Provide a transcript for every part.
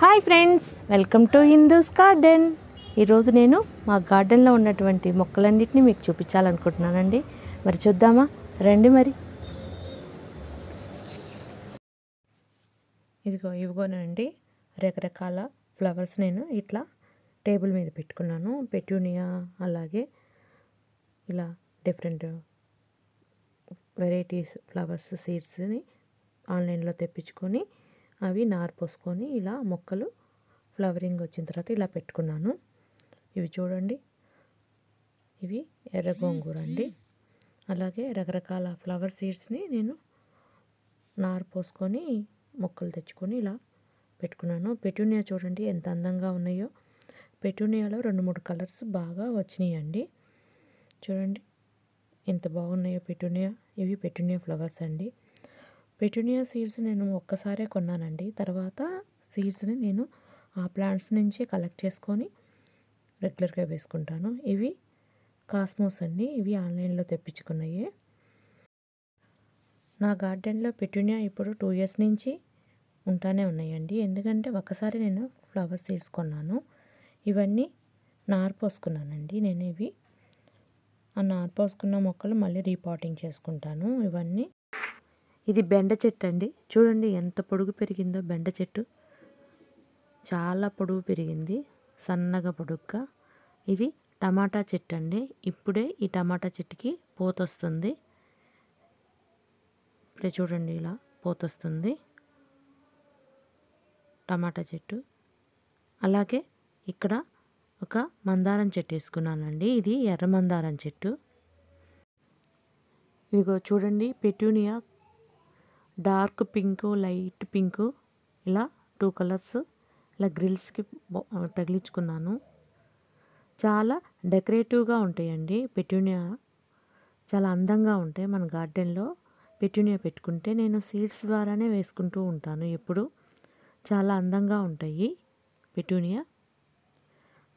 Hi friends, welcome to Hindus garden. ఈరోజు నేను మా గార్డెన్లో ఉన్నటువంటి మొక్కలన్నిటిని మీకు చూపించాలనుకుంటున్నానండి. మరి చూద్దామా, రండి. మరి ఇవిగోనండి రకరకాల ఫ్లవర్స్ నేను ఇట్లా టేబుల్ మీద పెట్టుకున్నాను. పెట్యూనియా, అలాగే ఇలా డిఫరెంట్ వెరైటీస్ ఫ్లవర్స్ సీడ్స్ని ఆన్లైన్లో తెప్పించుకొని అవి నారు పోసుకొని ఇలా మొక్కలు ఫ్లవరింగ్ వచ్చిన తర్వాత ఇలా పెట్టుకున్నాను. ఇవి చూడండి, ఇవి ఎర్ర గోంగూర అండి. అలాగే రకరకాల ఫ్లవర్ సీడ్స్ని నేను నారు పోసుకొని మొక్కలు తెచ్చుకొని ఇలా పెట్టుకున్నాను. పెట్యూనియా చూడండి ఎంత అందంగా ఉన్నాయో. పెట్యూనియాలో 2-3 కలర్స్ బాగా వచ్చినాయండి. చూడండి ఎంత బాగున్నాయో పెట్యూనియా. ఇవి పెట్యూనియా ఫ్లవర్స్ అండి. పెట్యూనియా సీడ్స్ నేను ఒక్కసారే కొన్నానండి. తర్వాత సీడ్స్ని నేను ఆ ప్లాంట్స్ నుంచి కలెక్ట్ చేసుకొని రెగ్యులర్గా వేసుకుంటాను. ఇవి కాస్మోస్ అండి. ఇవి ఆన్లైన్లో తెప్పించుకున్నాయి. నా గార్డెన్లో పెట్యూనియా ఇప్పుడు 2 years నుంచి ఉంటానే ఉన్నాయండి. ఎందుకంటే ఒకసారి నేను ఫ్లవర్ సీడ్స్ కొన్నాను. ఇవన్నీ నారు పోసుకున్నానండి. నేను ఇవి ఆ నారు పోసుకున్న మొక్కలు మళ్ళీ రీపాటింగ్ చేసుకుంటాను. ఇవన్నీ ఇది బెండ చెట్టు అండి. చూడండి ఎంత పొడుగు పెరిగిందో బెండ చెట్టు. చాలా పొడుగు పెరిగింది, సన్నగా పొడుగ్గా. ఇది టమాటా చెట్టు అండి. ఇప్పుడే ఈ టమాటా చెట్టుకి పూత వస్తుంది. ఇప్పుడే చూడండి ఇలా పూత వస్తుంది టమాటా చెట్టు. అలాగే ఇక్కడ ఒక మందారం చెట్టు వేసుకున్నానండి. ఇది ఎర్ర మందారం చెట్టు. ఇదిగో చూడండి పెట్యూనియా డార్క్ పింక్, లైట్ పింక్, ఇలా 2 కలర్స్ ఇలా గ్రిల్స్కి తగిలించుకున్నాను. చాలా డెకరేటివ్గా ఉంటాయండి పెట్యూనియా. చాలా అందంగా ఉంటాయి. మన గార్డెన్లో పెట్యూనియా పెట్టుకుంటే నేను సీడ్స్ ద్వారానే వేసుకుంటూ ఉంటాను ఎప్పుడు. చాలా అందంగా ఉంటాయి పెట్యూనియా.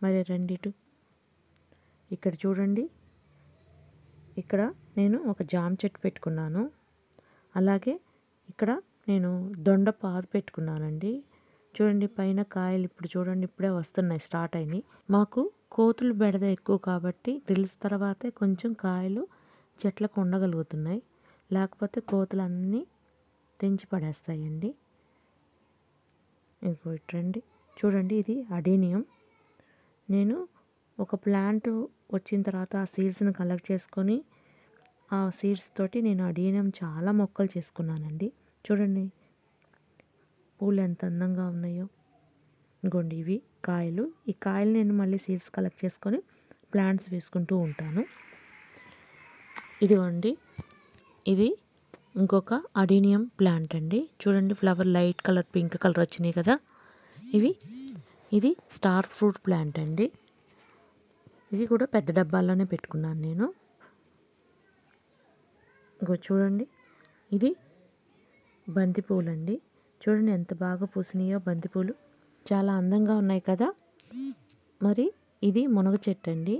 మరి రెండిటు ఇక్కడ చూడండి, ఇక్కడ నేను ఒక జామ చెట్టు పెట్టుకున్నాను. అలాగే ఇక్కడ నేను దొండ పాదు పెట్టుకున్నానండి. చూడండి పైన కాయలు ఇప్పుడు చూడండి ఇప్పుడే వస్తున్నాయి, స్టార్ట్ అయినాయి. మాకు కోతులు బెడద ఎక్కువ కాబట్టి గ్రిల్స్ తర్వాతే కొంచెం కాయలు చెట్లకు ఉండగలుగుతున్నాయి. లేకపోతే కోతులు అన్నీ తెంచి పడేస్తాయండి. ఇంకో ఇట్రండి చూడండి, ఇది అడీనియం. నేను ఒక ప్లాంట్ వచ్చిన తర్వాత ఆ సీడ్స్ని కలెక్ట్ చేసుకొని ఆ సీడ్స్ తోటి నేను అడీనియం చాలా మొక్కలు చేసుకున్నానండి. చూడండి పూలు ఎంత అందంగా ఉన్నాయో. ఇంకోండి ఇవి కాయలు. ఈ కాయలు నేను మళ్ళీ సీడ్స్ కలెక్ట్ చేసుకొని ప్లాంట్స్ వేసుకుంటూ ఉంటాను. ఇదిగోండి, ఇది ఇంకొక అడీనియం ప్లాంట్ అండి. చూడండి flower light colour pink colour వచ్చినాయి కదా. ఇది స్టార్ ఫ్రూట్ ప్లాంట్ అండి. ఇది కూడా పెద్ద డబ్బాల్లోనే పెట్టుకున్నాను నేను. ఇంకో చూడండి, ఇది బంతిపూలు అండి. చూడండి ఎంత బాగా పూసినాయో బంతిపూలు. చాలా అందంగా ఉన్నాయి కదా. మరి ఇది మునగ చెట్టు అండి.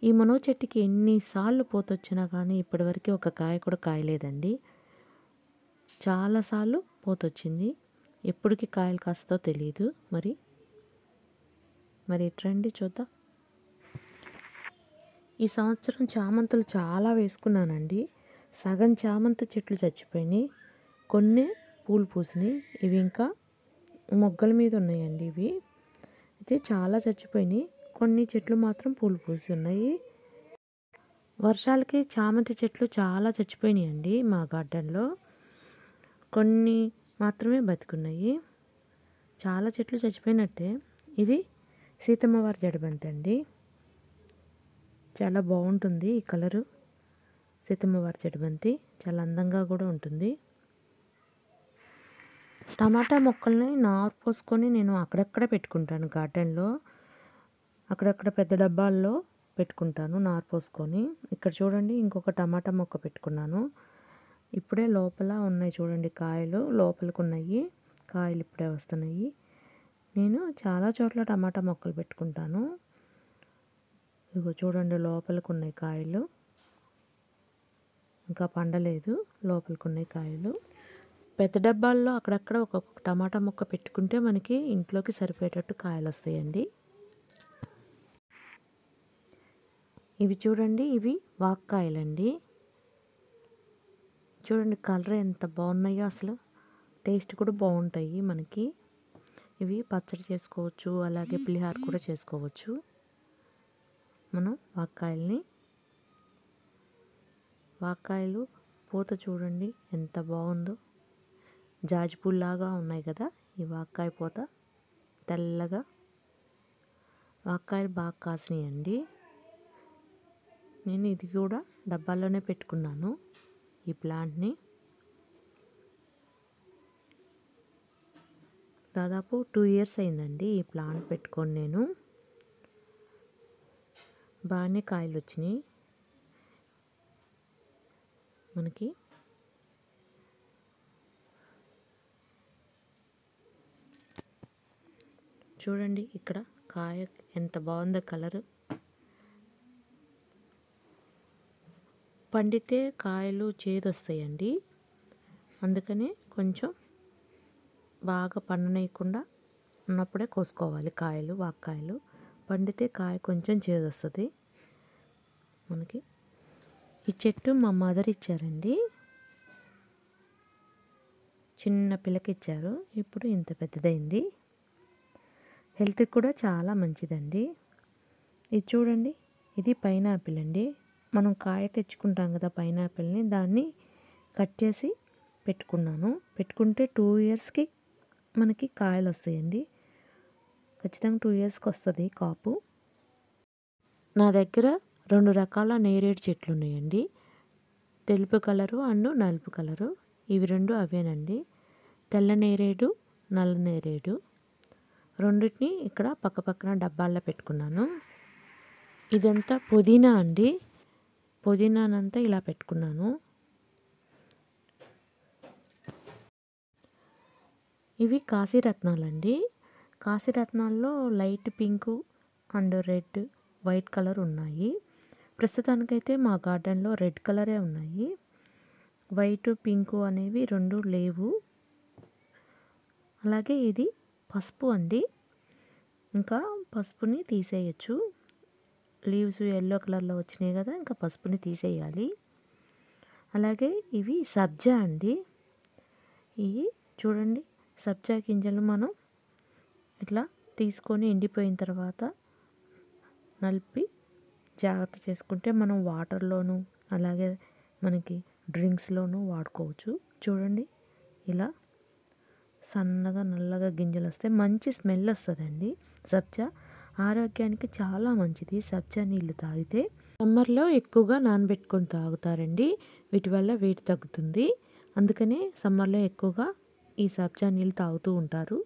ఈ మునగ చెట్టుకి ఎన్నిసార్లు పోతొచ్చినా కానీ ఇప్పటివరకు ఒక కాయ కూడా కాయలేదండి. చాలాసార్లు పోతొచ్చింది, ఎప్పటికి కాయలు కాస్తో తెలియదు. మరి ఇట్రండి చూద్దాం. ఈ సంవత్సరం చామంతులు చాలా వేసుకున్నానండి. సగం చామంతి చెట్లు చచ్చిపోయినాయి, కొన్ని పూలు పూసినాయి. ఇవి ఇంకా మొగ్గల మీద ఉన్నాయండి. ఇవి అయితే చాలా చచ్చిపోయినాయి. కొన్ని చెట్లు మాత్రం పూలు పూసి ఉన్నాయి. వర్షాలకి చామంతి చెట్లు చాలా చచ్చిపోయినాయండి మా గార్డెన్లో. కొన్ని మాత్రమే బతికున్నాయి, చాలా చెట్లు చచ్చిపోయినట్టే. ఇది సీతమ్మవారి జడబంతి అండి. చాలా బాగుంటుంది ఈ కలరు. సీతమ్మవారి జడబంతి చాలా అందంగా కూడా ఉంటుంది. టమాటా మొక్కల్ని నారు పోసుకొని నేను అక్కడక్కడ పెట్టుకుంటాను గార్డెన్లో. అక్కడక్కడ పెద్ద డబ్బాల్లో పెట్టుకుంటాను నారు పోసుకొని. ఇక్కడ చూడండి ఇంకొక టమాటా మొక్క పెట్టుకున్నాను. ఇప్పుడే లోపల ఉన్నాయి చూడండి కాయలు, లోపలికి ఉన్నాయి కాయలు, ఇప్పుడే వస్తున్నాయి. నేను చాలా చోట్ల టమాటా మొక్కలు పెట్టుకుంటాను. ఇదిగో చూడండి లోపలికి ఉన్నాయి కాయలు, ఇంకా పండలేదు, లోపలికి ఉన్నాయి కాయలు. పెద్ద డబ్బాల్లో అక్కడక్కడ ఒక్కొక్క టమాటా ముక్క పెట్టుకుంటే మనకి ఇంట్లోకి సరిపోయేటట్టు కాయలు వస్తాయండి. ఇవి చూడండి, ఇవి వాక్కాయలండి. చూడండి కలర్ ఎంత బాగున్నాయో, అసలు టేస్ట్ కూడా బాగుంటాయి మనకి. ఇవి పచ్చడి చేసుకోవచ్చు, అలాగే పులిహోర కూడా చేసుకోవచ్చు మనం వాక్కాయలు పూత చూడండి ఎంత బాగుందో, జాజిపూల్లాగా ఉన్నాయి కదా ఈ వాక్కాయ పూత. తెల్లగా వాక్కాయలు బాగా కాసినాయండి. నేను ఇది కూడా డబ్బాల్లోనే పెట్టుకున్నాను ఈ ప్లాంట్ని. దాదాపు 2 years అయిందండి ఈ ప్లాంట్ పెట్టుకొని. నేను బాగానే కాయలు వచ్చినాయి మనకి. చూడండి ఇక్కడ కాయ ఎంత బాగుందో కలరు. పండితే కాయలు చేదొస్తాయండి, అందుకని కొంచెం బాగా పండనీయకుండా ఉన్నప్పుడే కోసుకోవాలి కాయలు. వాక్కాయలు పండితే కాయ కొంచెం చేదొస్తుంది మనకి. ఈ చెట్టు మా మదర్ ఇచ్చారండి, చిన్న పిల్లకి ఇచ్చారు. ఇప్పుడు ఇంత పెద్దదైంది. హెల్త్కి కూడా చాలా మంచిదండి. ఇది చూడండి, ఇది పైనాపిల్ అండి. మనం కాయ తెచ్చుకుంటాం కదా పైనాపిల్ని, దాన్ని కట్ చేసి పెట్టుకున్నాను. పెట్టుకుంటే 2 yearsకి మనకి కాయలు వస్తాయండి. ఖచ్చితంగా 2 yearsకి వస్తుంది కాపు. నా దగ్గర 2 రకాల నేరేడు చెట్లు ఉన్నాయండి, తెలుపు కలరు అండ్ నలుపు కలరు. ఇవి 2 అవేనండి, తెల్ల నేరేడు, నల్ల నేరేడు. రెండింటిని ఇక్కడ పక్క పక్కన డబ్బాల్లో పెట్టుకున్నాను. ఇదంతా పుదీనా అండి, పుదీనానంతా ఇలా పెట్టుకున్నాను. ఇవి కాశీరత్నాలండి. కాశీరత్నాల్లో light pink and red, white colour ఉన్నాయి. ప్రస్తుతానికైతే మా గార్డెన్లో రెడ్ కలరే ఉన్నాయి, వైట్ పింకు అనేవి 2 లేవు. అలాగే ఇది పసుపు అండి, ఇంకా పసుపుని తీసేయచ్చు. లీవ్స్ ఎల్లో కలర్లో వచ్చినాయి కదా, ఇంకా పసుపుని తీసేయాలి. అలాగే ఇవి సబ్జా అండి. ఇవి చూడండి, సబ్జా గింజలు మనం ఇట్లా తీసుకొని ఎండిపోయిన తర్వాత నలిపి జాగ్రత్త చేసుకుంటే మనం వాటర్లోను అలాగే మనకి డ్రింక్స్లోనూ వాడుకోవచ్చు. చూడండి ఇలా సన్నగా నల్లగా గింజలు వస్తాయి, మంచి స్మెల్ వస్తుందండి. సబ్జా ఆరోగ్యానికి చాలా మంచిది. సబ్జా నీళ్ళు తాగితే సమ్మర్లో ఎక్కువగా నానబెట్టుకొని తాగుతారండి, వీటి వల్ల వెయిట్ తగ్గుతుంది. అందుకనే సమ్మర్లో ఎక్కువగా ఈ సబ్జా నీళ్ళు తాగుతూ ఉంటారు.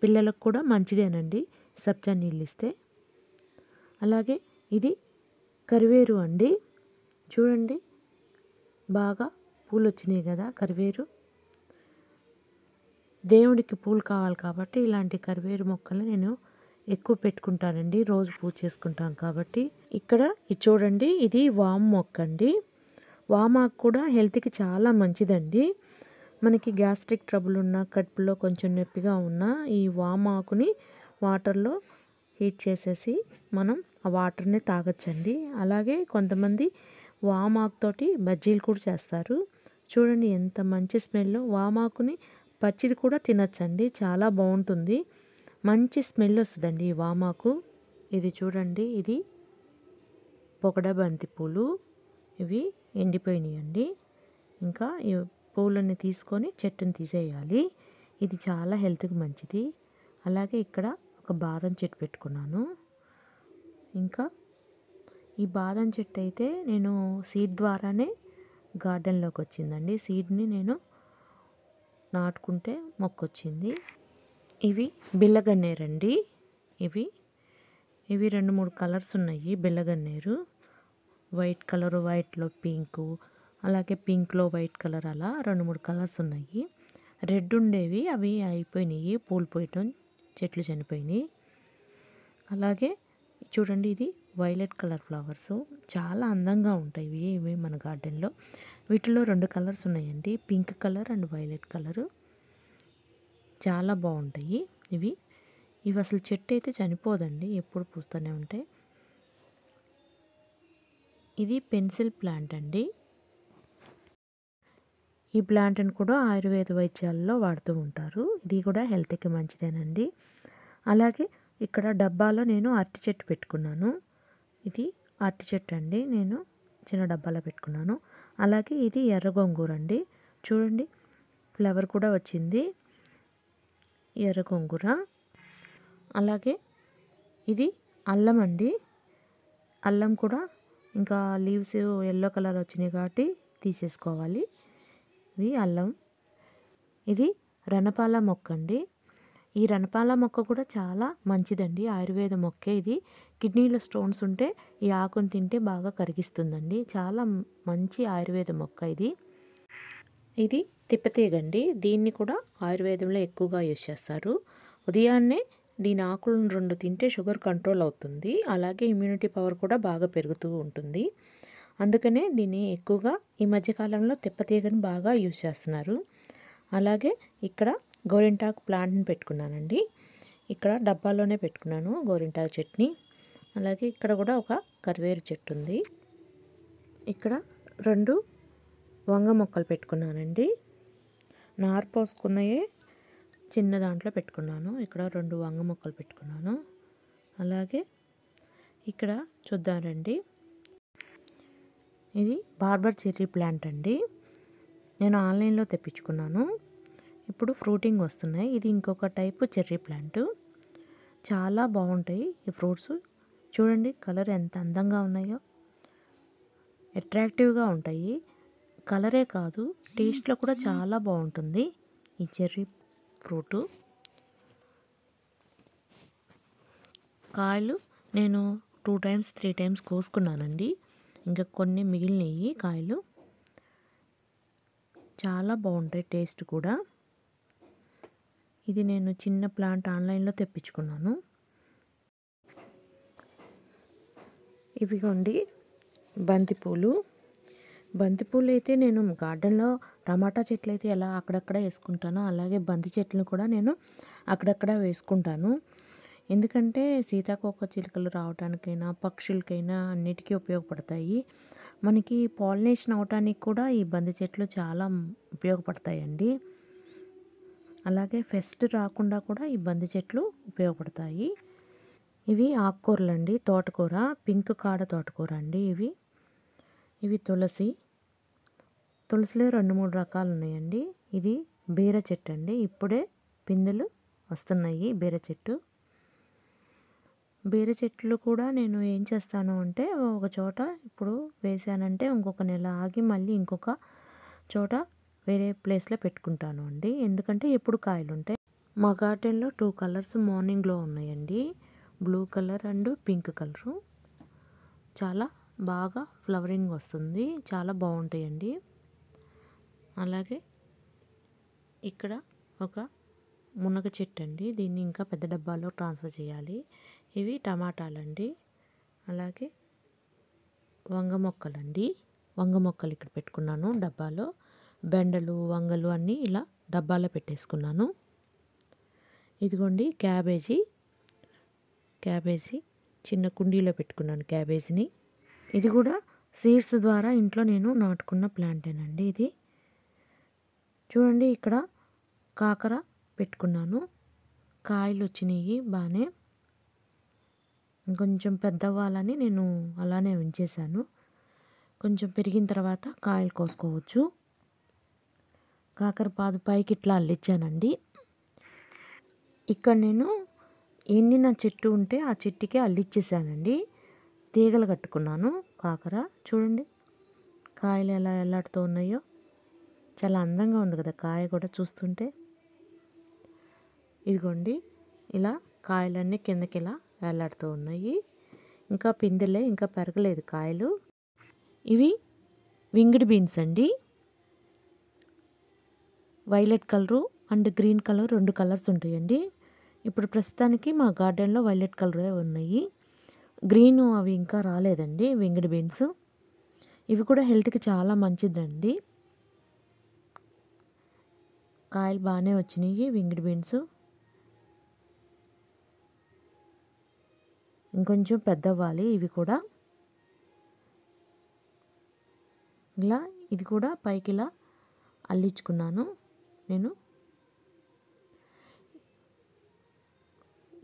పిల్లలకు కూడా మంచిదేనండి సబ్జా నీళ్ళు ఇస్తే. అలాగే ఇది కరివేరు అండి. చూడండి బాగా పూలు వచ్చినాయి కదా కరివేరు. దేవుడికి పూలు కావాలి కాబట్టి ఇలాంటి కరివేరు మొక్కలు నేను ఎక్కువ పెట్టుకుంటానండి, రోజు పూజ చేసుకుంటాం కాబట్టి. ఇక్కడ ఇది చూడండి, ఇది వాము మొక్క అండి. వామాకు కూడా హెల్త్కి చాలా మంచిదండి. మనకి గ్యాస్ట్రిక్ ట్రబుల్ ఉన్నా, కడుపులో కొంచెం నొప్పిగా ఉన్నా ఈ వామాకుని వాటర్లో హీట్ చేసేసి మనం ఆ వాటర్ని తాగొచ్చండి. అలాగే కొంతమంది వామాకుతోటి బజ్జీలు కూడా చేస్తారు. చూడండి ఎంత మంచి స్మెల్. వామాకుని పచ్చిది కూడా తినచ్చండి, చాలా బాగుంటుంది, మంచి స్మెల్ వస్తుందండి ఈ వామాకు. ఇది చూడండి, ఇది పొగడ బంతి పూలు. ఇవి ఎండిపోయినాయండి. ఇంకా ఈ పూలని తీసుకొని చెట్టుని తీసేయాలి. ఇది చాలా హెల్త్కి మంచిది. అలాగే ఇక్కడ ఒక బాదం చెట్టు పెట్టుకున్నాను. ఇంకా ఈ బాదం చెట్టు అయితే నేను సీడ్ ద్వారానే గార్డెన్లోకి వచ్చిందండి. సీడ్ని నేను నాటుకుంటే మొక్కొచ్చింది. ఇవి బిల్లగన్నేరండి. ఇవి 2-3 కలర్స్ ఉన్నాయి బిల్లగన్నేరు. వైట్ కలరు, వైట్లో పింకు, అలాగే పింక్లో వైట్ కలర్, అలా 2-3 కలర్స్ ఉన్నాయి. రెడ్ ఉండేవి అవి అయిపోయినాయి, పూలు పోయటం, చెట్లు చనిపోయినాయి. అలాగే చూడండి, ఇది వైలెట్ కలర్ ఫ్లవర్స్, చాలా అందంగా ఉంటాయి ఇవి మన గార్డెన్లో. వీటిలో 2 కలర్స్ ఉన్నాయండి, pink colour and violet colour. చాలా బాగుంటాయి ఇవి. ఇవి అసలు చెట్టు అయితే చనిపోదండి, ఎప్పుడు పూస్తూనే ఉంటాయి. ఇది పెన్సిల్ ప్లాంట్ అండి. ఈ ప్లాంట్ని కూడా ఆయుర్వేద వైద్యాల్లో వాడుతూ ఉంటారు. ఇది కూడా హెల్త్కి మంచిదేనండి. అలాగే ఇక్కడ డబ్బాలో నేను అరటి చెట్టు పెట్టుకున్నాను. ఇది అరటి చెట్టు అండి, నేను చిన్న డబ్బాలో పెట్టుకున్నాను. అలాగే ఇది ఎర్ర గోంగూర అండి, చూడండి ఫ్లవర్ కూడా వచ్చింది, ఎర్ర గోంగూర. అలాగే ఇది అల్లం అండి, అల్లం కూడా ఇంకా లీవ్స్ ఎల్లో కలర్ వచ్చినాయి కాబట్టి తీసేసుకోవాలి. ఇది అల్లం. ఇది రణపాల మొక్క అండి. ఈ రణపాల మొక్క కూడా చాలా మంచిదండి, ఆయుర్వేద మొక్కే ఇది. కిడ్నీలో స్టోన్స్ ఉంటే ఈ ఆకును తింటే బాగా కరిగిస్తుందండి. చాలా మంచి ఆయుర్వేద మొక్క ఇది. ఇది తిప్పతీగండి, దీన్ని కూడా ఆయుర్వేదంలో ఎక్కువగా యూజ్ చేస్తారు. ఉదయాన్నే దీని ఆకులను 2 తింటే షుగర్ కంట్రోల్ అవుతుంది. అలాగే ఇమ్యూనిటీ పవర్ కూడా బాగా పెరుగుతూ ఉంటుంది. అందుకనే దీన్ని ఎక్కువగా ఈ మధ్యకాలంలో తిప్పతీగని బాగా యూజ్ చేస్తున్నారు. అలాగే ఇక్కడ గోరింటాకు ప్లాంట్ని పెట్టుకున్నానండి, ఇక్కడ డబ్బాలోనే పెట్టుకున్నాను గోరింటాకు చెట్టుని. అలాగే ఇక్కడ కూడా ఒక కరివేరు చెట్టు ఉంది. ఇక్కడ 2 వంగ మొక్కలు పెట్టుకున్నానండి, నారు పోసుకున్నాయే చిన్న దాంట్లో పెట్టుకున్నాను. ఇక్కడ 2 వంగ మొక్కలు పెట్టుకున్నాను. అలాగే ఇక్కడ చూద్దాం రండి, ఇది బార్బర్ చెర్రీ ప్లాంట్ అండి, నేను ఆన్లైన్లో తెప్పించుకున్నాను. ఇప్పుడు ఫ్రూటింగ్ వస్తున్నాయి. ఇది ఇంకొక టైపు చెర్రీ ప్లాంట్, చాలా బాగుంటాయి ఈ ఫ్రూట్స్. చూడండి కలర్ ఎంత అందంగా ఉన్నాయో, అట్రాక్టివ్గా ఉంటాయి. కలరే కాదు, టేస్ట్లో కూడా చాలా బాగుంటుంది ఈ చెర్రీ ఫ్రూటు. కాయలు నేను 2 టైమ్స్ 3 టైమ్స్ కోసుకున్నానండి, ఇంకా కొన్ని మిగిలినవి కాయలు. చాలా బాగుంటాయి టేస్ట్ కూడా. ఇది నేను చిన్న ప్లాంట్ ఆన్లైన్లో తెప్పించుకున్నాను. ఇవిగోండి బంతిపూలు. బంతిపూలు అయితే నేను గార్డెన్లో టమాటా చెట్లు అయితే ఎలా అక్కడక్కడ వేసుకుంటానో, అలాగే బంతి చెట్లను కూడా నేను అక్కడక్కడ వేసుకుంటాను. ఎందుకంటే సీతాకోక చిలుకలు రావడానికైనా పక్షులకైనా అన్నిటికీ ఉపయోగపడతాయి. మనకి పాలినేషన్ అవడానికి కూడా ఈ బంతి చెట్లు చాలా ఉపయోగపడతాయండి. అలాగే పెస్ట్ రాకుండా కూడా ఈ బంతి చెట్లు ఉపయోగపడతాయి. ఇవి ఆకుకూరలు అండి, తోటకూర, పింక్ కాడ తోటకూర అండి. ఇవి తులసిలో 2-3 రకాలు ఉన్నాయండి. ఇది బీర చెట్టు అండి, ఇప్పుడే పిందెలు వస్తున్నాయి బీర చెట్లు కూడా నేను ఏం చేస్తాను అంటే, ఒక చోట ఇప్పుడు వేసానంటే ఇంకొక నెల ఆగి మళ్ళీ ఇంకొక చోట వేరే ప్లేస్లో పెట్టుకుంటాను అండి, ఎందుకంటే ఎప్పుడు కాయలు ఉంటాయి. మా గార్డెన్లో 2 కలర్స్ మార్నింగ్లో ఉన్నాయండి, blue colour and pink colour. చాలా బాగా ఫ్లవరింగ్ వస్తుంది, చాలా బాగుంటాయండి. అలాగే ఇక్కడ ఒక మునగ చెట్టు అండి, దీన్ని ఇంకా పెద్ద డబ్బాలో ట్రాన్స్ఫర్ చేయాలి. ఇవి టమాటాలండి. అలాగే వంగ మొక్కలు ఇక్కడ పెట్టుకున్నాను డబ్బాలో. బెండలు వంగలు అన్నీ ఇలా డబ్బాలో పెట్టేసుకున్నాను. ఇదిగోండి క్యాబేజీ చిన్న కుండీలో పెట్టుకున్నాను క్యాబేజీని. ఇది కూడా సీడ్స్ ద్వారా ఇంట్లో నేను నాటుకున్న ప్లాంటేనండి. ఇది చూడండి, ఇక్కడ కాకర పెట్టుకున్నాను, కాయలు వచ్చినాయి బాగానే. కొంచెం పెద్దవ్వాలని నేను అలానే ఉంచేసాను, కొంచెం పెరిగిన తర్వాత కాయలు కోసుకోవచ్చు. కాకరపాదు పైకి ఇట్లా అల్లిచ్చానండి. ఇక్కడ నేను ఎండిన చెట్టు ఉంటే ఆ చెట్టుకే అల్లిచ్చేసానండి, తీగలు కట్టుకున్నాను కాకర. చూడండి కాయలు ఎలా ఎల్లాడుతూ ఉన్నాయో, చాలా అందంగా ఉంది కదా కాయ కూడా చూస్తుంటే. ఇదిగోండి ఇలా కాయలన్నీ కిందకి ఇలా వేలాడుతూ ఉన్నాయి, ఇంకా పిందెలే, ఇంకా పెరగలేదు కాయలు. ఇవి వింగ్డ్ బీన్స్ అండి, violet colour and green colour 2 colours ఉంటాయండి. ఇప్పుడు ప్రస్తుతానికి మా గార్డెన్లో వైలెట్ కలరే ఉన్నాయి, గ్రీన్ అవి ఇంకా రాలేదండి వింగ్డ్ బీన్స్. ఇవి కూడా హెల్త్కి చాలా మంచిదండి. కాయలు బాగానే వచ్చినాయి వింగిడ్ బీన్స్. ఇంకొంచెం పెద్ద అవ్వాలి ఇవి కూడా. ఇలా ఇది కూడా పైకి ఇలా అల్లించుకున్నాను నేను.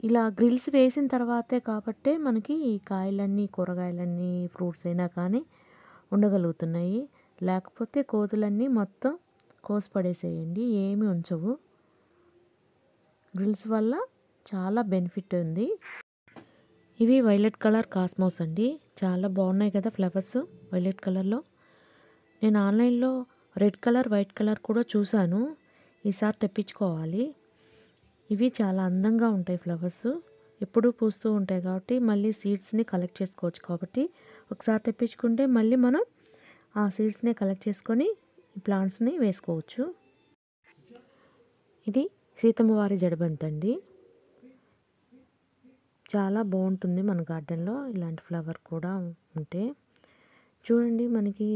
ఇలా గ్రిల్స్ వేసిన తర్వాతే కాబట్టే మనకి ఈ కాయలన్నీ, కూరగాయలన్నీ, ఫ్రూట్స్ అయినా కానీ ఉండగలుగుతున్నాయి. లేకపోతే కోతులన్నీ మొత్తం కోసి పడేసేయండి, ఏమి ఉంచవు. గ్రిల్స్ వల్ల చాలా బెనిఫిట్ ఉంది. ఇవి వైలెట్ కలర్ కాస్మోస్ అండి. చాలా బాగున్నాయి కదా ఫ్లవర్స్ వైలెట్ కలర్లో. నేను ఆన్లైన్లో రెడ్ కలర్, వైట్ కలర్ కూడా చూశాను. ఈసారి తెప్పించుకోవాలి. ఇవి చాలా అందంగా ఉంటాయి ఫ్లవర్స్. ఎప్పుడూ పూస్తూ ఉంటాయి కాబట్టి మళ్ళీ సీడ్స్ని కలెక్ట్ చేసుకోవచ్చు. కాబట్టి ఒకసారి తెప్పించుకుంటే మళ్ళీ మనం ఆ సీడ్స్ని కలెక్ట్ చేసుకొని ఈ ప్లాంట్స్ని వేసుకోవచ్చు. ఇది సీతమ్మ వారి జడబంతి అండి. చాలా బాగుంటుంది మన గార్డెన్లో ఇలాంటి ఫ్లవర్ కూడా ఉంటే. చూడండి, మనకి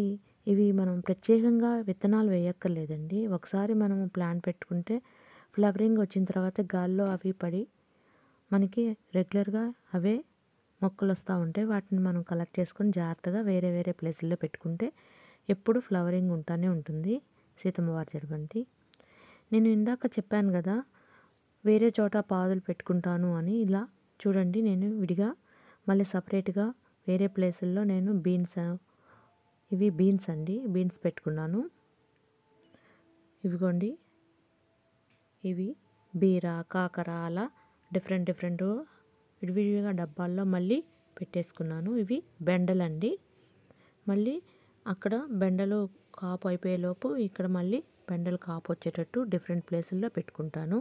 ఇవి మనం ప్రత్యేకంగా విత్తనాలు వేయక్కర్లేదండి. ఒకసారి మనం ప్లాంట్ పెట్టుకుంటే ఫ్లవరింగ్ వచ్చిన తర్వాత గాల్లో అవి పడి మనకి రెగ్యులర్గా అవే మొక్కలు వస్తూ ఉంటాయి. వాటిని మనం కలెక్ట్ చేసుకొని జాగ్రత్తగా వేరే వేరే ప్లేసుల్లో పెట్టుకుంటే ఎప్పుడు ఫ్లవరింగ్ ఉంటూనే ఉంటుంది సీతమ్మ వారి జడబంతి. నేను ఇందాక చెప్పాను కదా వేరే చోట పాదులు పెట్టుకుంటాను అని. ఇలా చూడండి, నేను విడిగా మళ్ళీ సపరేట్గా వేరే ప్లేసుల్లో నేను ఇవి బీన్స్ అండి, బీన్స్ పెట్టుకున్నాను. ఇవిగోండి, ఇవి బీర, కాకర అలా డిఫరెంట్ విడివిడిగా డబ్బాల్లో మళ్ళీ పెట్టేసుకున్నాను. ఇవి బెండలండి. మళ్ళీ అక్కడ బెండలు కాపు అయిపోయేలోపు ఇక్కడ మళ్ళీ బెండలు కాపు వచ్చేటట్టు డిఫరెంట్ ప్లేసుల్లో పెట్టుకుంటాను.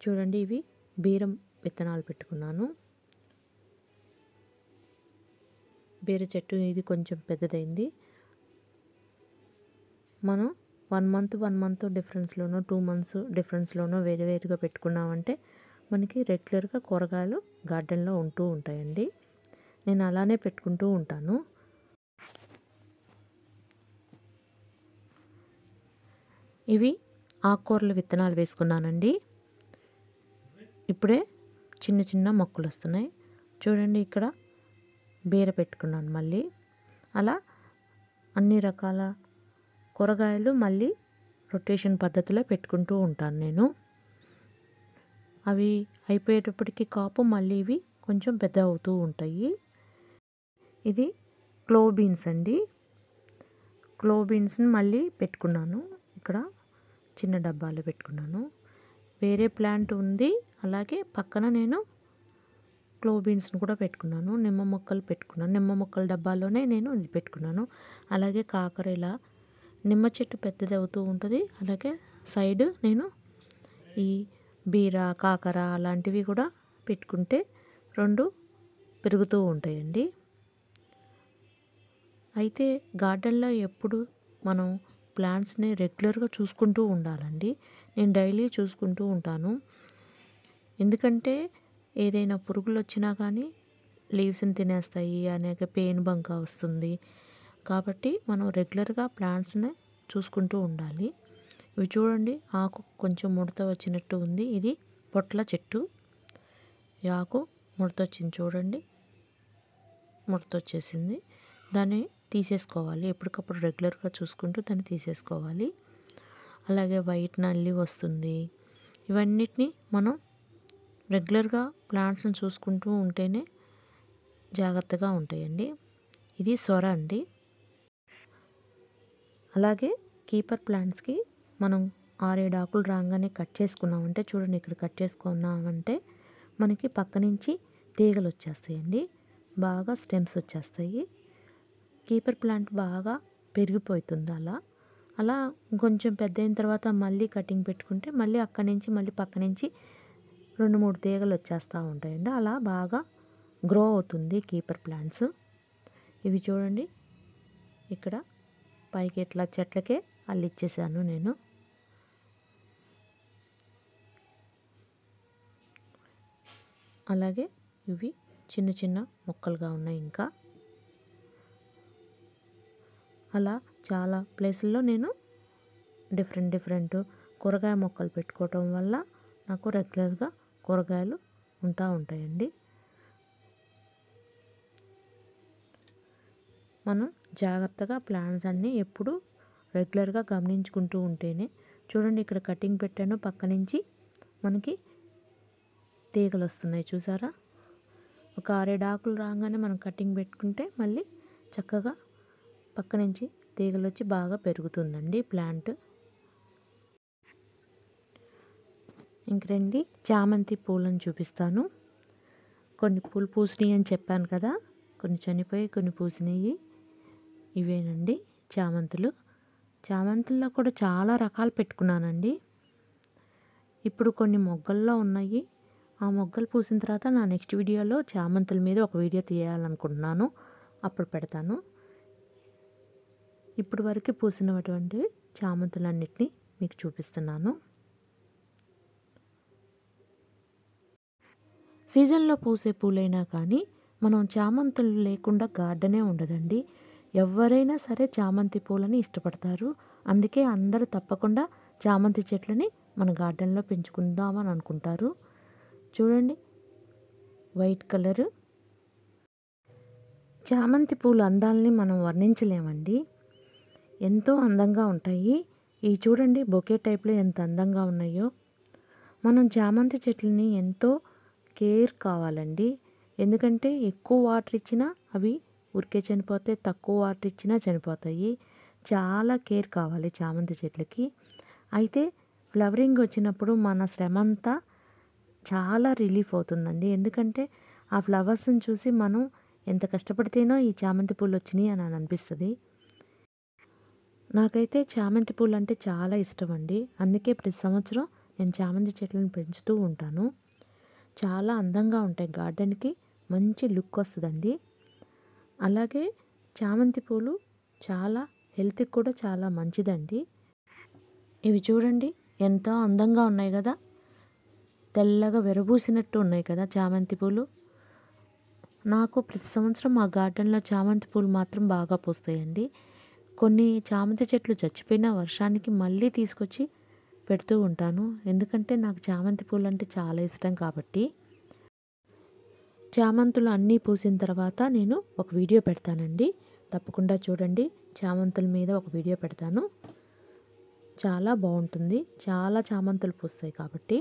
చూడండి, ఇవి బీరం విత్తనాలు పెట్టుకున్నాను. బీర చెట్టు ఇది కొంచెం పెద్దదైంది. మనం 1 మంత్ డిఫరెన్స్లోనో 2 months డిఫరెన్స్లోనో వేరువేరుగా పెట్టుకున్నామంటే మనకి రెగ్యులర్గా కూరగాయలు గార్డెన్లో ఉంటూ ఉంటాయండి. నేను అలానే పెట్టుకుంటూ ఉంటాను. ఇవి ఆకుకూరల విత్తనాలు వేసుకున్నానండి. ఇప్పుడే చిన్న చిన్న మొక్కలు వస్తున్నాయి. చూడండి, ఇక్కడ బీర పెట్టుకున్నాను మళ్ళీ. అలా అన్ని రకాల కూరగాయలు మళ్ళీ రొటేషన్ పద్ధతిలో పెట్టుకుంటూ ఉంటాను నేను. అవి అయిపోయేటప్పటికి కాపు మళ్ళీ ఇవి కొంచెం పెద్ద అవుతూ ఉంటాయి. ఇది క్లోవ్ బీన్స్ అండి. క్లోవ్ బీన్స్ని మళ్ళీ పెట్టుకున్నాను. ఇక్కడ చిన్న డబ్బాలో పెట్టుకున్నాను. వేరే ప్లాంట్ ఉంది, అలాగే పక్కన నేను క్లోవ్ బీన్స్ని కూడా పెట్టుకున్నాను. నిమ్మ మొక్కలు పెట్టుకున్నాను. నిమ్మ మొక్కల డబ్బాలోనే నేను ఇది పెట్టుకున్నాను. అలాగే కాకర, ఇలా నిమ్మ చెట్టు పెద్దది అవుతూ ఉంటుంది. అలాగే సైడ్ నేను ఈ బీర, కాకర అలాంటివి కూడా పెట్టుకుంటే 2 పెరుగుతూ ఉంటాయండి. అయితే గార్డెన్లో ఎప్పుడు మనం ప్లాంట్స్ని రెగ్యులర్గా చూసుకుంటూ ఉండాలండి. నేను డైలీ చూసుకుంటూ ఉంటాను. ఎందుకంటే ఏదైనా పురుగులు వచ్చినా కానీ లీవ్స్ని తినేస్తాయి, అనేక పేను బంక వస్తుంది. కాబట్టి మనం రెగ్యులర్గా ప్లాంట్స్ని చూసుకుంటూ ఉండాలి. ఇవి చూడండి, ఆకు కొంచెం ముడత వచ్చినట్టు ఉంది. ఇది పొట్ల చెట్టు. ఈ ఆకు ముడత వచ్చింది చూడండి, ముడత వచ్చేసింది. దాన్ని తీసేసుకోవాలి. ఎప్పటికప్పుడు రెగ్యులర్గా చూసుకుంటూ దాన్ని తీసేసుకోవాలి. అలాగే వైట్ నల్లి వస్తుంది. ఇవన్నిటిని మనం రెగ్యులర్గా ప్లాంట్స్ని చూసుకుంటూ ఉంటేనే జాగ్రత్తగా ఉంటాయండి. ఇది సొర అండి. అలాగే కీపర్ ప్లాంట్స్కి మనం 6-7 ఆకులు రాగానే కట్ చేసుకున్నామంటే, చూడండి ఇక్కడ కట్ చేసుకున్నామంటే మనకి పక్క నుంచి తీగలు వచ్చేస్తాయండి. బాగా స్టెమ్స్ వచ్చేస్తాయి. కీపర్ ప్లాంట్ బాగా పెరిగిపోతుంది. అలా కొంచెం పెద్ద అయిన తర్వాత మళ్ళీ కటింగ్ పెట్టుకుంటే మళ్ళీ అక్కడి నుంచి మళ్ళీ పక్క నుంచి 2-3 తీగలు వచ్చేస్తూ ఉంటాయండి. అలా బాగా గ్రో అవుతుంది కీపర్ ప్లాంట్స్. ఇవి చూడండి, ఇక్కడ పైకి ఇట్లా చెట్లకే అల్లిచ్చేసాను నేను. అలాగే ఇవి చిన్న చిన్న మొక్కలుగా ఉన్నాయి. ఇంకా అలా చాలా ప్లేసుల్లో నేను డిఫరెంట్ కూరగాయ మొక్కలు పెట్టుకోవటం వల్ల నాకు రెగ్యులర్గా కూరగాయలు ఉంటాయండి. మనం జాగ్రత్తగా ప్లాంట్స్ అన్నీ ఎప్పుడు రెగ్యులర్గా గమనించుకుంటూ ఉంటేనే. చూడండి ఇక్కడ కటింగ్ పెట్టాను, పక్క నుంచి మనకి తీగలు వస్తున్నాయి చూసారా. ఒక 6-7 ఆకులు రాగానే మనం కటింగ్ పెట్టుకుంటే మళ్ళీ చక్కగా పక్క నుంచి తీగలు వచ్చి బాగా పెరుగుతుందండి ప్లాంట్. ఇంక రండి చామంతి పూలను చూపిస్తాను. కొన్ని పూలు పూసినాయి అని చెప్పాను కదా, కొన్ని చనిపోయి కొన్ని పూసినాయి. ఇవేనండి చామంతులు. చామంతుల్లో కూడా చాలా రకాలు పెట్టుకున్నానండి. ఇప్పుడు కొన్ని మొగ్గల్లో ఉన్నాయి. ఆ మొగ్గలు పూసిన తర్వాత నా నెక్స్ట్ వీడియోలో చామంతుల మీద ఒక వీడియో తీయాలనుకుంటున్నాను, అప్పుడు పెడతాను. ఇప్పుడు వరకు పూసినటువంటి చామంతులన్నిటినీ మీకు చూపిస్తున్నాను. సీజన్లో పూసే పూలైనా కానీ మనం చామంతులు లేకుండా గార్డెనే ఉండదండి. ఎవరైనా సరే చామంతి పూలని ఇష్టపడతారు. అందుకే అందరూ తప్పకుండా చామంతి చెట్లని మన గార్డెన్లో పెంచుకుందామని అనుకుంటారు. చూడండి వైట్ కలరు. చామంతి పూల అందాలని మనం వర్ణించలేమండి, ఎంతో అందంగా ఉంటాయి. ఈ చూడండి బొకే టైప్లో ఎంత అందంగా ఉన్నాయో. మనం చామంతి చెట్లని ఎంతో కేర్ కావాలండి. ఎందుకంటే ఎక్కువ వాటర్ ఇచ్చినా అవి ఉరికే చనిపోతాయి, తక్కువ వాటర్ ఇచ్చినా చనిపోతాయి. చాలా కేర్ కావాలి చామంతి చెట్లకి. అయితే ఫ్లవరింగ్ వచ్చినప్పుడు మన శ్రమ అంతా చాలా రిలీఫ్ అవుతుందండి. ఎందుకంటే ఆ ఫ్లవర్స్ని చూసి మనం ఎంత కష్టపడితేనో ఈ చామంతి పూలు వచ్చినాయి అని అనిపిస్తుంది. నాకైతే చామంతి పూలు అంటే చాలా ఇష్టం అండి. అందుకే ప్రతి సంవత్సరం నేను చామంతి చెట్లను పెంచుతూ ఉంటాను. చాలా అందంగా ఉంటాయి, గార్డెన్కి మంచి లుక్ వస్తుందండి. అలాగే చామంతి పూలు చాలా హెల్త్కి కూడా చాలా మంచిదండి. ఇవి చూడండి ఎంత అందంగా ఉన్నాయి కదా, తెల్లగా విరబూసినట్టు ఉన్నాయి కదా చామంతి పూలు. నాకు ప్రతి సంవత్సరం మా గార్డెన్లో చామంతి పూలు మాత్రం బాగా పూస్తాయండి. కొన్ని చామంతి చెట్లు చచ్చిపోయిన వర్షానికి మళ్ళీ తీసుకొచ్చి పెడుతూ ఉంటాను. ఎందుకంటే నాకు చామంతి పూలు అంటే చాలా ఇష్టం కాబట్టి. చామంతులు అన్నీ పూసిన తర్వాత నేను ఒక వీడియో పెడతానండి, తప్పకుండా చూడండి. చామంతుల మీద ఒక వీడియో పెడతాను, చాలా బాగుంటుంది. చాలా చామంతులు పూస్తాయి కాబట్టి.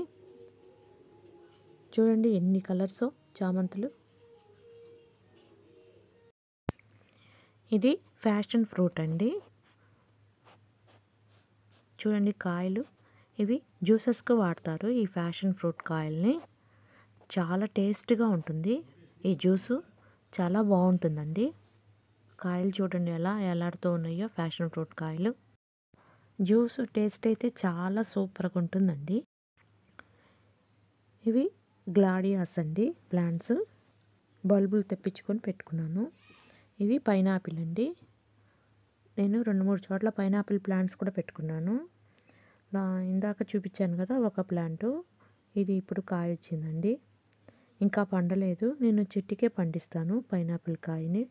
చూడండి ఎన్ని కలర్స్ చామంతులు. ఇది ఫ్యాషన్ ఫ్రూట్ అండి. చూడండి కాయలు, ఇవి జ్యూసెస్కి వాడతారు ఈ ఫ్యాషన్ ఫ్రూట్ కాయల్ని. చాలా టేస్ట్గా ఉంటుంది ఈ జ్యూసు, చాలా బాగుంటుందండి. కాయలు చూడండి ఎలా ఎలాడుతూ ఉన్నాయో ఫ్యాషన్ ఫ్రూట్ కాయలు. జ్యూస్ టేస్ట్ అయితే చాలా సూపర్గా ఉంటుందండి. ఇవి గ్లాడియాస్ అండి ప్లాంట్స్, బల్బులు తెప్పించుకొని పెట్టుకున్నాను. ఇవి పైనాపిల్ అండి. నేను 2-3 చోట్ల పైనాపిల్ ప్లాంట్స్ కూడా పెట్టుకున్నాను. ఇందాక చూపించాను కదా ఒక ప్లాంటు, ఇది ఇప్పుడు కాయ వచ్చిందండి. ఇంకా పండలేదు. నేను చెట్టుకే పండిస్తాను పైనాపిల్ కాయని.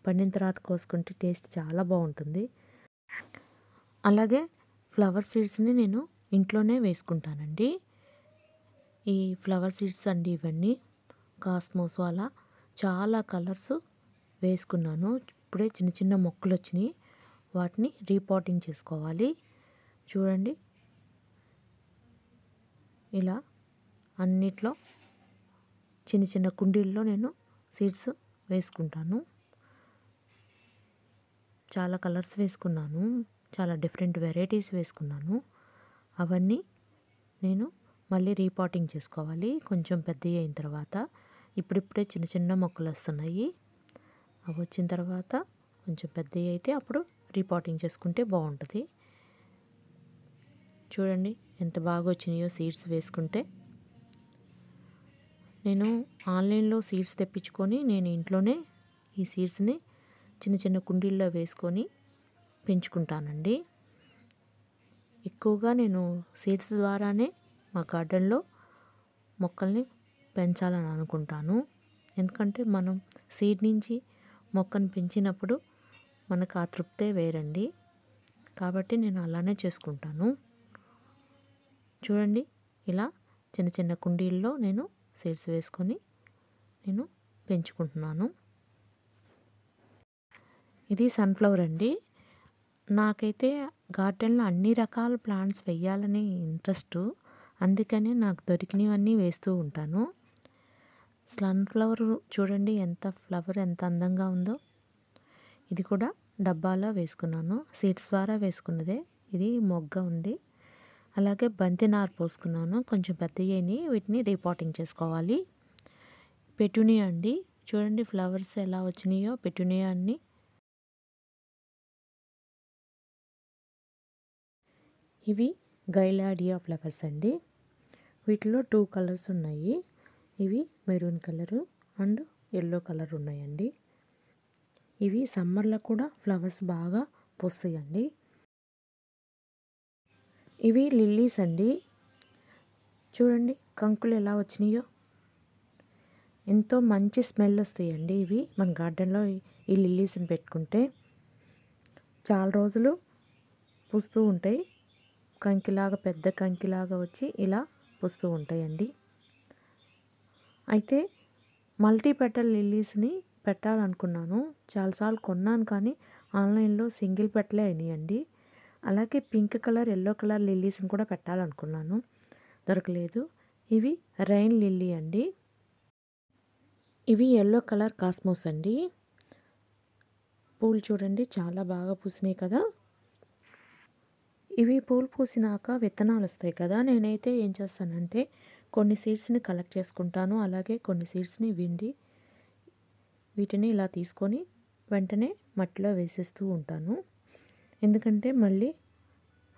పండిన తర్వాత కోసుకుంటే టేస్ట్ చాలా బాగుంటుంది. అలాగే ఫ్లవర్ సీడ్స్ని నేను ఇంట్లోనే వేసుకుంటానండి. ఈ ఫ్లవర్ సీడ్స్ అండి ఇవన్నీ కాస్మోస్, అలా చాలా కలర్స్ వేసుకున్నాను. ఇప్పుడే చిన్న చిన్న మొక్కలు వచ్చినాయి, వాటిని రీపాటింగ్ చేసుకోవాలి. చూడండి ఇలా అన్నిట్లో చిన్న చిన్న కుండీల్లో నేను సీడ్స్ వేసుకుంటాను. చాలా కలర్స్ వేసుకున్నాను, చాలా డిఫరెంట్ వెరైటీస్ వేసుకున్నాను. అవన్నీ నేను మళ్ళీ రీపాటింగ్ చేసుకోవాలి కొంచెం పెద్దవి అయిన తర్వాత. ఇప్పుడిప్పుడే చిన్న చిన్న మొక్కలు వస్తున్నాయి, అవి వచ్చిన తర్వాత కొంచెం పెద్దవి అయితే అప్పుడు రీపాటింగ్ చేసుకుంటే బాగుంటుంది. చూడండి ఎంత బాగా వచ్చినాయో సీడ్స్ వేసుకుంటే. నేను ఆన్లైన్లో సీడ్స్ తెప్పించుకొని నేను ఇంట్లోనే ఈ సీడ్స్ని చిన్న చిన్న కుండీల్లో వేసుకొని పెంచుకుంటానండి. ఎక్కువగా నేను సీడ్స్ ద్వారానే మా గార్డెన్లో మొక్కల్ని పెంచాలని అనుకుంటాను. ఎందుకంటే మనం సీడ్ నుంచి మొక్కను పెంచినప్పుడు మనకు ఆ తృప్తే వేరండి. కాబట్టి నేను అలానే చేసుకుంటాను. చూడండి, ఇలా చిన్న చిన్న కుండీల్లో నేను సీడ్స్ వేసుకొని నేను పెంచుకుంటున్నాను. ఇది సన్ఫ్లవర్ అండి. నాకైతే గార్డెన్లో అన్ని రకాల ప్లాంట్స్ వేయాలని ఇంట్రెస్ట్. అందుకనే నాకు దొరికినవన్నీ వేస్తూ ఉంటాను. సన్ఫ్లవర్ చూడండి, ఫ్లవర్ ఎంత అందంగా ఉందో. ఇది కూడా డబ్బాలో వేసుకున్నాను. సీడ్స్ ద్వారా వేసుకున్నదే. ఇది మొగ్గ ఉంది. అలాగే బంతి నారు పోసుకున్నాను. కొంచెం పెద్దయ్యాయి, వీటిని రీపాటింగ్ చేసుకోవాలి. పెటూనియా అండి, చూడండి ఫ్లవర్స్ ఎలా వచ్చినాయో. పెటూనియా అన్ని ఇవి గైలాడియా ఫ్లవర్స్ అండి. వీటిలో 2 కలర్స్ ఉన్నాయి. ఇవి maroon colour and yellow colour ఉన్నాయండి. ఇవి సమ్మర్లో కూడా ఫ్లవర్స్ బాగా పూస్తాయండి. ఇవి లిల్లీస్ అండి. చూడండి కంకులు ఎలా వచ్చినాయో. ఎంతో మంచి స్మెల్ వస్తాయండి ఇవి. మన గార్డెన్లో ఈ లిల్లీస్ని పెట్టుకుంటే చాలా రోజులు పూస్తూ ఉంటాయి. కంకిలాగా, పెద్ద కంకిలాగా వచ్చి ఇలా పూస్తూ ఉంటాయండి. అయితే మల్టీ పెటల్ లిల్లీస్ని పెట్టాలనుకున్నాను. చాలాసార్లు కొన్నాను, కానీ ఆన్లైన్లో సింగిల్ పెటలే అయినాయండి. అలాగే పింక్ కలర్, ఎల్లో కలర్ లిల్లీస్ని కూడా పెట్టాలనుకున్నాను, దొరకలేదు. ఇవి రైన్ లిల్లీ అండి. ఇవి ఎల్లో కలర్ కాస్మోస్ అండి. పూలు చూడండి చాలా బాగా పూసినాయి కదా. ఇవి పూలు పూసినాక విత్తనాలు వస్తాయి కదా. నేనైతే ఏం చేస్తానంటే కొన్ని సీడ్స్ని కలెక్ట్ చేసుకుంటాను. అలాగే కొన్ని సీడ్స్ని వీటిని ఇలా తీసుకొని వెంటనే మట్టిలో వేసేస్తూ ఉంటాను. ఎందుకంటే మళ్ళీ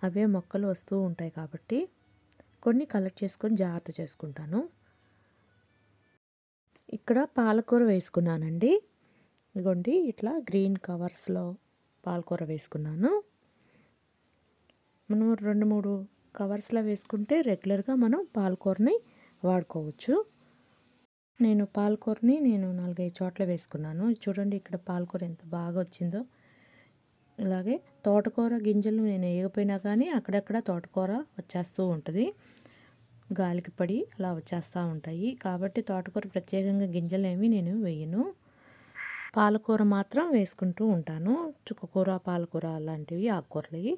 అవే మొక్కలు వస్తూ ఉంటాయి కాబట్టి కొన్ని కలెక్ట్ చేసుకొని జాగ్రత్త చేసుకుంటాను. ఇక్కడ పాలకూర వేసుకున్నానండి. ఇదిగోండి, ఇట్లా గ్రీన్ కవర్స్లో పాలకూర వేసుకున్నాను. మనం 2-3 కవర్స్లో వేసుకుంటే రెగ్యులర్గా మనం పాలకూరని వాడుకోవచ్చు. నేను పాలకూరని 4-5 చోట్ల వేసుకున్నాను. చూడండి ఇక్కడ పాలకూర ఎంత బాగా వచ్చిందో. అలాగే తోటకూర గింజలు నేను వేయకపోయినా కానీ అక్కడక్కడ తోటకూర వచ్చేస్తూ ఉంటుంది. గాలికి పడి అలా వచ్చేస్తూ ఉంటాయి. కాబట్టి తోటకూర ప్రత్యేకంగా గింజలు ఏమి నేను వేయను. పాలకూర మాత్రం వేసుకుంటూ ఉంటాను. చుక్కకూర, పాలకూర అలాంటివి ఆకుకూరలు.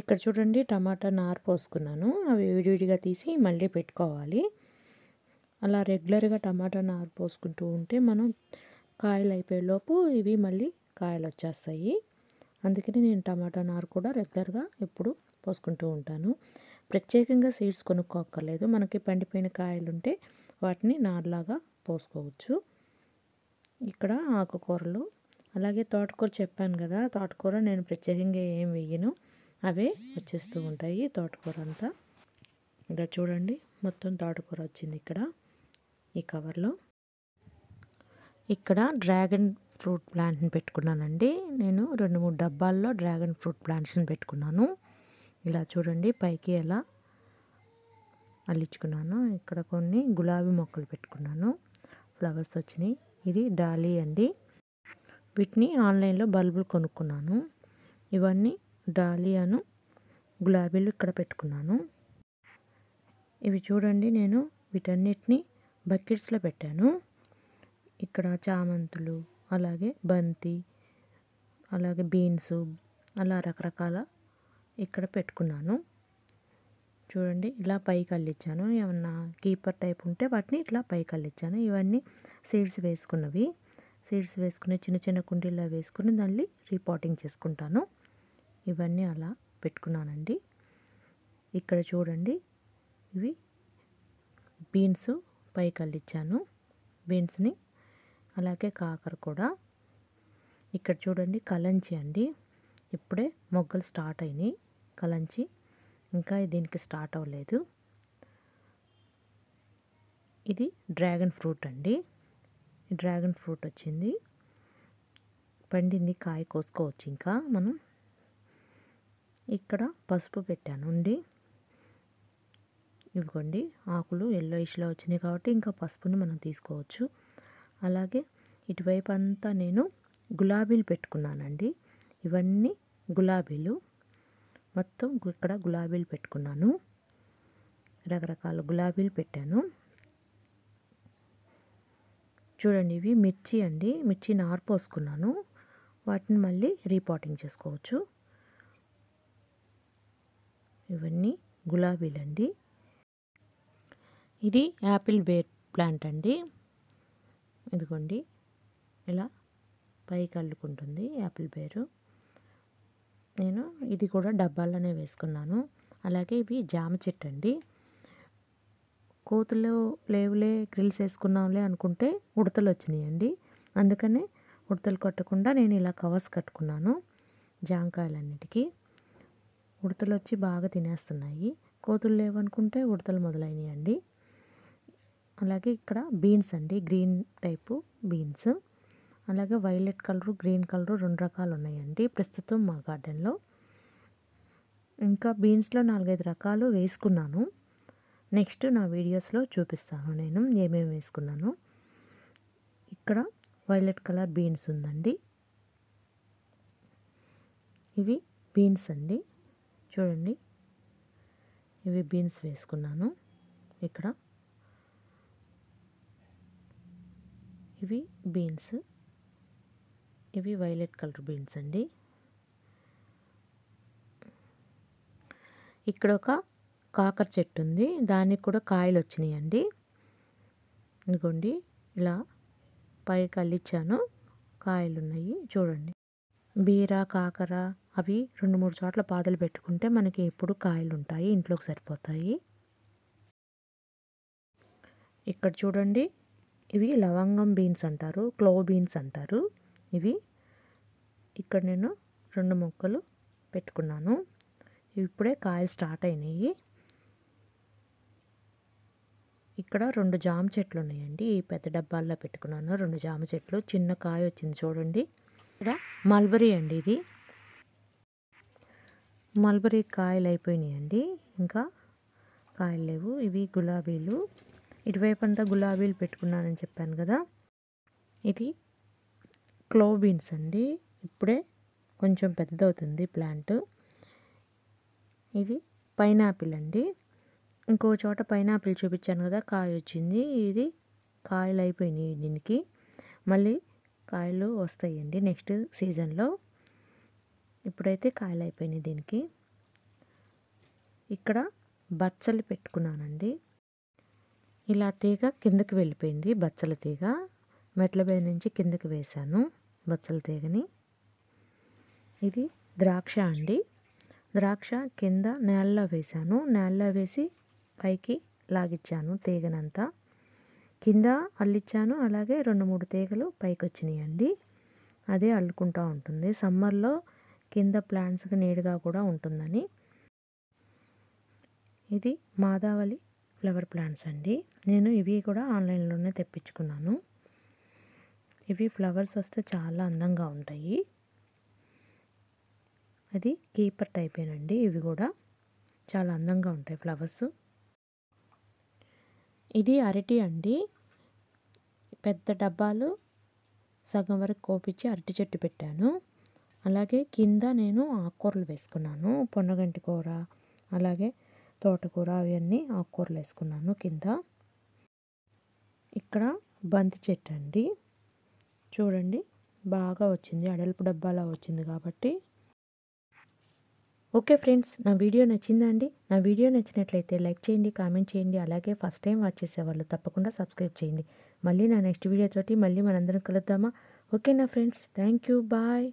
ఇక్కడ చూడండి టమాటా నారు పోసుకున్నాను. అవి విడివిడిగా తీసి మళ్ళీ పెట్టుకోవాలి. అలా రెగ్యులర్గా టమాటా నారు పోసుకుంటూ ఉంటే మనం కాయలు అయిపోయేలోపు ఇవి మళ్ళీ కాయలు వచ్చేస్తాయి. అందుకని నేను టమాటా నారు కూడా రెగ్యులర్గా ఎప్పుడు పోసుకుంటూ ఉంటాను. ప్రత్యేకంగా సీడ్స్ కొనుక్కోక్కర్లేదు. మనకి పండిపోయిన కాయలు ఉంటే వాటిని నారులాగా పోసుకోవచ్చు. ఇక్కడ ఆకుకూరలు, అలాగే తోటకూర చెప్పాను కదా. తోటకూర నేను ప్రత్యేకంగా ఏం వేయను, అవే వచ్చేస్తూ ఉంటాయి తోటకూర అంతా. ఇలా చూడండి మొత్తం తోటకూర వచ్చింది ఇక్కడ ఈ కవర్లో. ఇక్కడ డ్రాగన్ ఫ్రూట్ ప్లాంట్ని పెట్టుకున్నానండి. నేను 2-3 డబ్బాల్లో డ్రాగన్ ఫ్రూట్ ప్లాంట్స్ని పెట్టుకున్నాను. ఇలా చూడండి పైకి ఎలా అల్లించుకున్నాను. ఇక్కడ కొన్ని గులాబీ మొక్కలు పెట్టుకున్నాను, ఫ్లవర్స్ వచ్చినాయి. ఇది డాలీ అండి. వీటిని ఆన్లైన్లో బల్బులు కొనుక్కున్నాను. ఇవన్నీ డాలియాను గులాబీలు ఇక్కడ పెట్టుకున్నాను. ఇవి చూడండి నేను వీటన్నిటిని బకెట్స్లో పెట్టాను. ఇక్కడ చామంతులు, అలాగే బంతి, అలాగే బీన్స్, అలా రకరకాల ఇక్కడ పెట్టుకున్నాను. చూడండి ఇలా పైకి అల్లించాను. ఏమన్నా కీపర్ టైప్ ఉంటే వాటిని ఇట్లా పైకి అల్లించాను. ఇవన్నీ సీడ్స్ వేసుకున్నవి. సీడ్స్ వేసుకుని చిన్న చిన్న కుండీల్లో వేసుకుని దాన్ని రీపాటింగ్ చేసుకుంటాను. ఇవన్నీ అలా పెట్టుకున్నానండి. ఇక్కడ చూడండి ఇవి బీన్స్ పైకి అల్లించాను, బీన్స్ని. అలాగే కాకర కూడా. ఇక్కడ చూడండి కలంచి అండి. ఇప్పుడే మొగ్గలు స్టార్ట్ అయినాయి. కలంచి ఇంకా దీనికి స్టార్ట్ అవ్వలేదు. ఇది డ్రాగన్ ఫ్రూట్ అండి. డ్రాగన్ ఫ్రూట్ వచ్చింది, పండింది, కాయ కోసుకోవచ్చు ఇంకా మనం. ఇక్కడ పసుపు పెట్టాను అండి. ఇదిగోండి ఆకులు ఎల్లోయిష్లో వచ్చినాయి కాబట్టి ఇంకా పసుపుని మనం తీసుకోవచ్చు. అలాగే ఇటువైపు అంతా నేను గులాబీలు పెట్టుకున్నానండి. ఇవన్నీ గులాబీలు, మొత్తం ఇక్కడ గులాబీలు పెట్టుకున్నాను. రకరకాల గులాబీలు పెట్టాను. చూడండి, ఇవి మిర్చి అండి. మిర్చి నారు పోసుకున్నాను. వాటిని మళ్ళీ రీపాటింగ్ చేసుకోవచ్చు. ఇవన్నీ గులాబీలండి. ఇది యాపిల్ బేర్ ప్లాంట్ అండి. ఇదిగోండి, ఇలా పైకి అల్లుకుంటుంది యాపిల్ బేరు. నేను ఇది కూడా డబ్బాల్లోనే వేసుకున్నాను. అలాగే ఇవి జామ చెట్టు అండి. కోతులు లేవులే, గ్రిల్స్ వేసుకున్నాంలే అనుకుంటే ఉడతలు వచ్చినాయండి. అందుకనే ఉడతలు కొట్టకుండా నేను ఇలా కవర్స్ కట్టుకున్నాను జామకాయలన్నిటికీ. ఉడతలు వచ్చి బాగా తినేస్తున్నాయి. కోతులు లేవనుకుంటే ఉడతలు మొదలైనయండి. అలాగే ఇక్కడ బీన్స్ అండి, గ్రీన్ టైపు బీన్స్. అలాగే వైలెట్ కలరు, గ్రీన్ కలరు 2 రకాలు ఉన్నాయండి ప్రస్తుతం మా గార్డెన్లో. ఇంకా బీన్స్లో 4-5 రకాలు వేసుకున్నాను. నెక్స్ట్ నా వీడియోస్లో చూపిస్తాను నేను ఏమేమి వేసుకున్నాను. ఇక్కడ వైలెట్ కలర్ బీన్స్ ఉందండి. ఇవి బీన్స్ అండి. చూడండి, ఇవి బీన్స్ వేసుకున్నాను. ఇక్కడ ఇవి బీన్స్, ఇవి వైలెట్ కలర్ బీన్స్ అండి. ఇక్కడ ఒక కాకర చెట్టు ఉంది, దానికి కూడా కాయలు వచ్చినాయండి. ఇదిగోండి, ఇలా పైకి అల్లిచ్చాను, కాయలు ఉన్నాయి చూడండి. బీర, కాకర అవి 2-3 చోట్ల పాదులు పెట్టుకుంటే మనకి ఎప్పుడు కాయలు ఉంటాయి, ఇంట్లోకి సరిపోతాయి. ఇక్కడ చూడండి, ఇవి లవంగం బీన్స్ అంటారు, క్లోవ్ బీన్స్ అంటారు. ఇవి ఇక్కడ నేను 2 మొక్కలు పెట్టుకున్నాను. ఇప్పుడే కాయలు స్టార్ట్ అయినాయి. ఇక్కడ 2 జామ చెట్లు ఉన్నాయండి. ఈ పెద్ద డబ్బాల్లో పెట్టుకున్నాను 2 జామ చెట్లు. చిన్న కాయ వచ్చింది చూడండి. ఇక్కడ మల్బరీ అండి. ఇది మల్బరీ కాయలు అయిపోయినాయండి, ఇంకా కాయలు లేవు. ఇవి గులాబీలు. ఇటువైపు అంతా గులాబీలు పెట్టుకున్నానని చెప్పాను కదా. ఇది క్లోవ్ బీన్స్ అండి. ఇప్పుడే కొంచెం పెద్దదవుతుంది ప్లాంట్. ఇది పైనాపిల్ అండి. ఇంకో చోట పైనాపిల్ చూపించాను కదా, కాయ వచ్చింది. ఇది కాయలు అయిపోయినాయి. దీనికి మళ్ళీ కాయలు వస్తాయండి నెక్స్ట్ సీజన్లో. ఇప్పుడైతే కాయలు అయిపోయినాయి దీనికి. ఇక్కడ బచ్చలు పెట్టుకున్నానండి. ఇలా తీగ కిందకి వెళ్ళిపోయింది, బచ్చల తీగ. మెట్ల మీద నుంచి కిందకి వేశాను బచ్చల తీగని. ఇది ద్రాక్ష అండి. ద్రాక్ష కింద నేలలో వేశాను. నేలలో వేసి పైకి లాగిచ్చాను తీగనంతా. కింద అల్లిచ్చాను. అలాగే 2-3 తీగలు పైకి వచ్చినాయండి. అదే అల్లుకుంటూ ఉంటుంది. సమ్మర్లో కింద ప్లాంట్స్కి నీడగా కూడా ఉంటుందని. ఇది మాదావళి ఫ్లవర్ ప్లాంట్స్ అండి. నేను ఇవి కూడా ఆన్లైన్లోనే తెప్పించుకున్నాను. ఇవి ఫ్లవర్స్ వస్తే చాలా అందంగా ఉంటాయి. అది కీపర్ టైపేనండి. ఇవి కూడా చాలా అందంగా ఉంటాయి ఫ్లవర్స్. ఇది అరటి అండి. పెద్ద డబ్బాలు సగం వరకు కోపించి అరటి చెట్టు పెట్టాను. అలాగే కింద నేను ఆకుకూరలు వేసుకున్నాను. పొన్నగంటి కూర, అలాగే తోటకూర, అవన్నీ ఆకుకూరలు వేసుకున్నాను కింద. ఇక్కడ బంతి చెట్టు అండి. చూడండి, బాగా వచ్చింది, అడల్పు డబ్బాలా వచ్చింది కాబట్టి. ఓకే ఫ్రెండ్స్, నా వీడియో నచ్చిందా అండి? నా వీడియో నచ్చినట్లయితే లైక్ చేయండి, కామెంట్ చేయండి. అలాగే ఫస్ట్ టైం వాచ్ చేసేవాళ్ళు తప్పకుండా సబ్స్క్రైబ్ చేయండి. మళ్ళీ నా నెక్స్ట్ వీడియో తోటి మళ్ళీ మనందరం కలుద్దామా? ఓకేనా ఫ్రెండ్స్? Thank you, bye.